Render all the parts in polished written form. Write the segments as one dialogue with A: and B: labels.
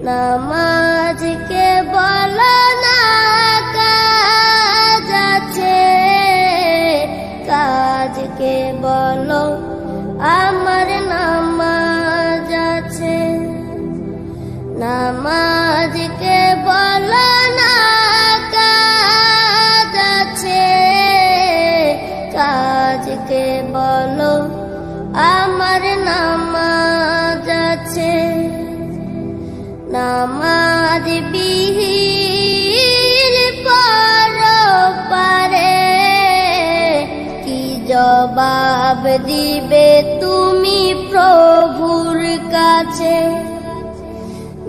A: নামাজকে বলো না কাজ আছে, কাজকে বলো আমার নামাজ আছে। নামাজকে বলো না কাজ আছে, কাজকে বলো আমার নামাজ আছে। নামাজ বিহীন পরপারে কি জবাব দিবে তুমি প্রভুর কাছে?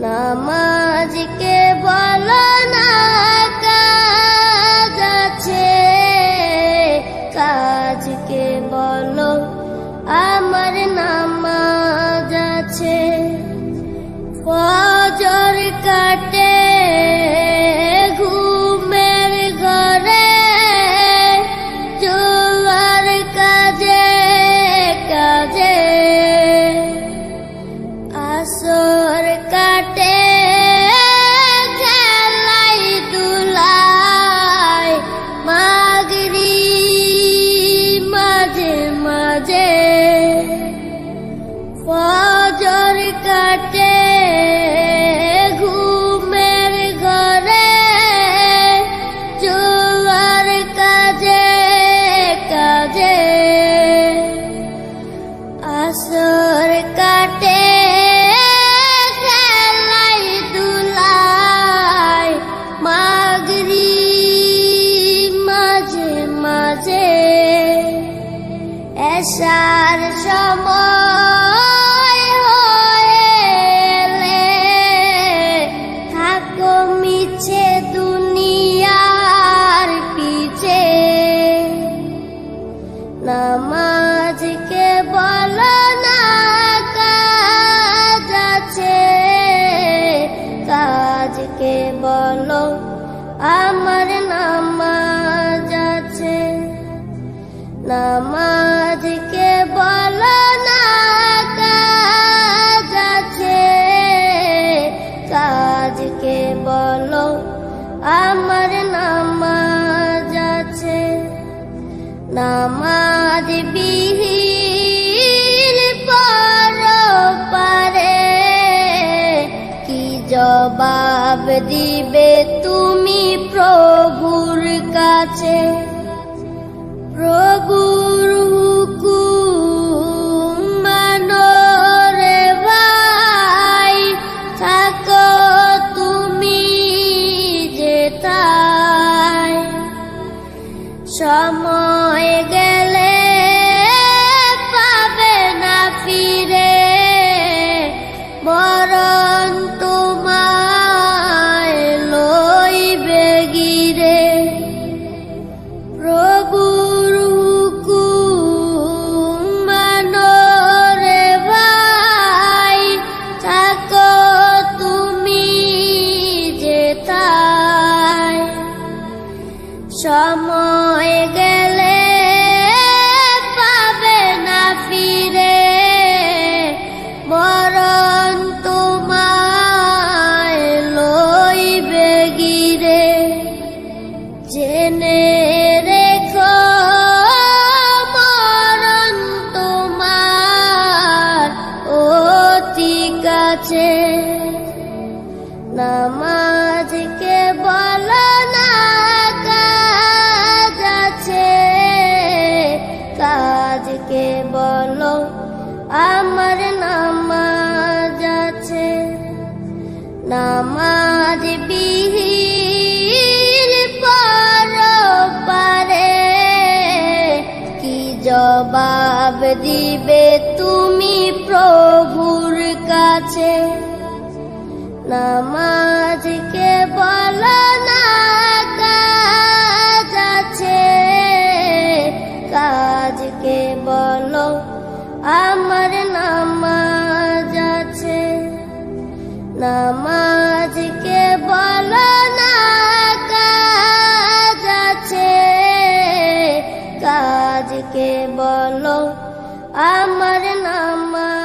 A: নামাজকে বলো না কাজ আছে, কাজকে বলো আমার নামাজ আছে। ফজর কাটে ঘুমের ঘরে, জোয়ার কাজে কাজে। আসর কাটে খেলাই দুলাই, মাগরিব মাঝে মাঝে। ফজর কাটে ঘুমের ঘরে, জোয়ার কাজে কাজে। আসর কাটে খেলাই দুলাই, মাগরিব মাঝে মাঝে। এশার সময় হলে থাকো মিছে দুনিয়ার পিছে। নামাজকে বলো না কাজ আছে, কাজকে বলো আমার নামাজ আছে। নামাজকে বলো না কাজ আছে, কাজকে বলো আমার নামাজ আছে। নামাজ বিহীন পরপারে কি জবাব দিবে তুমি প্রভুর কাছে? প্রভুর হুকুম মানো রে ভাই, থাকো তুমি যেথায়। সময় গেলে পাবে না ফিরে, মরণ তোমায় লইবে গিরে। প্রভুর হুকুম মানো রে ভাই, থাকো তুমি যেথায়। সময় গেলে পাবে না ফিরে, মরণ তোমায় লইবে গিরে। জেনে রেখো মরণ তোমার অতি কাছে। নামাজকে বলো না কাজ আছে, কাজকে বলো আমার নামাজ আছে। নামাজ বিহীন পরপারে কি জবাব দিবে তুমি প্রভুর কাছে? নামাজকে বলো না কাজ আছে, কাজকে বলো আমার নামাজ আছে। নামাজকে বলো না কাজ আছে, কাজ সাজকে বলো আমার নামাজ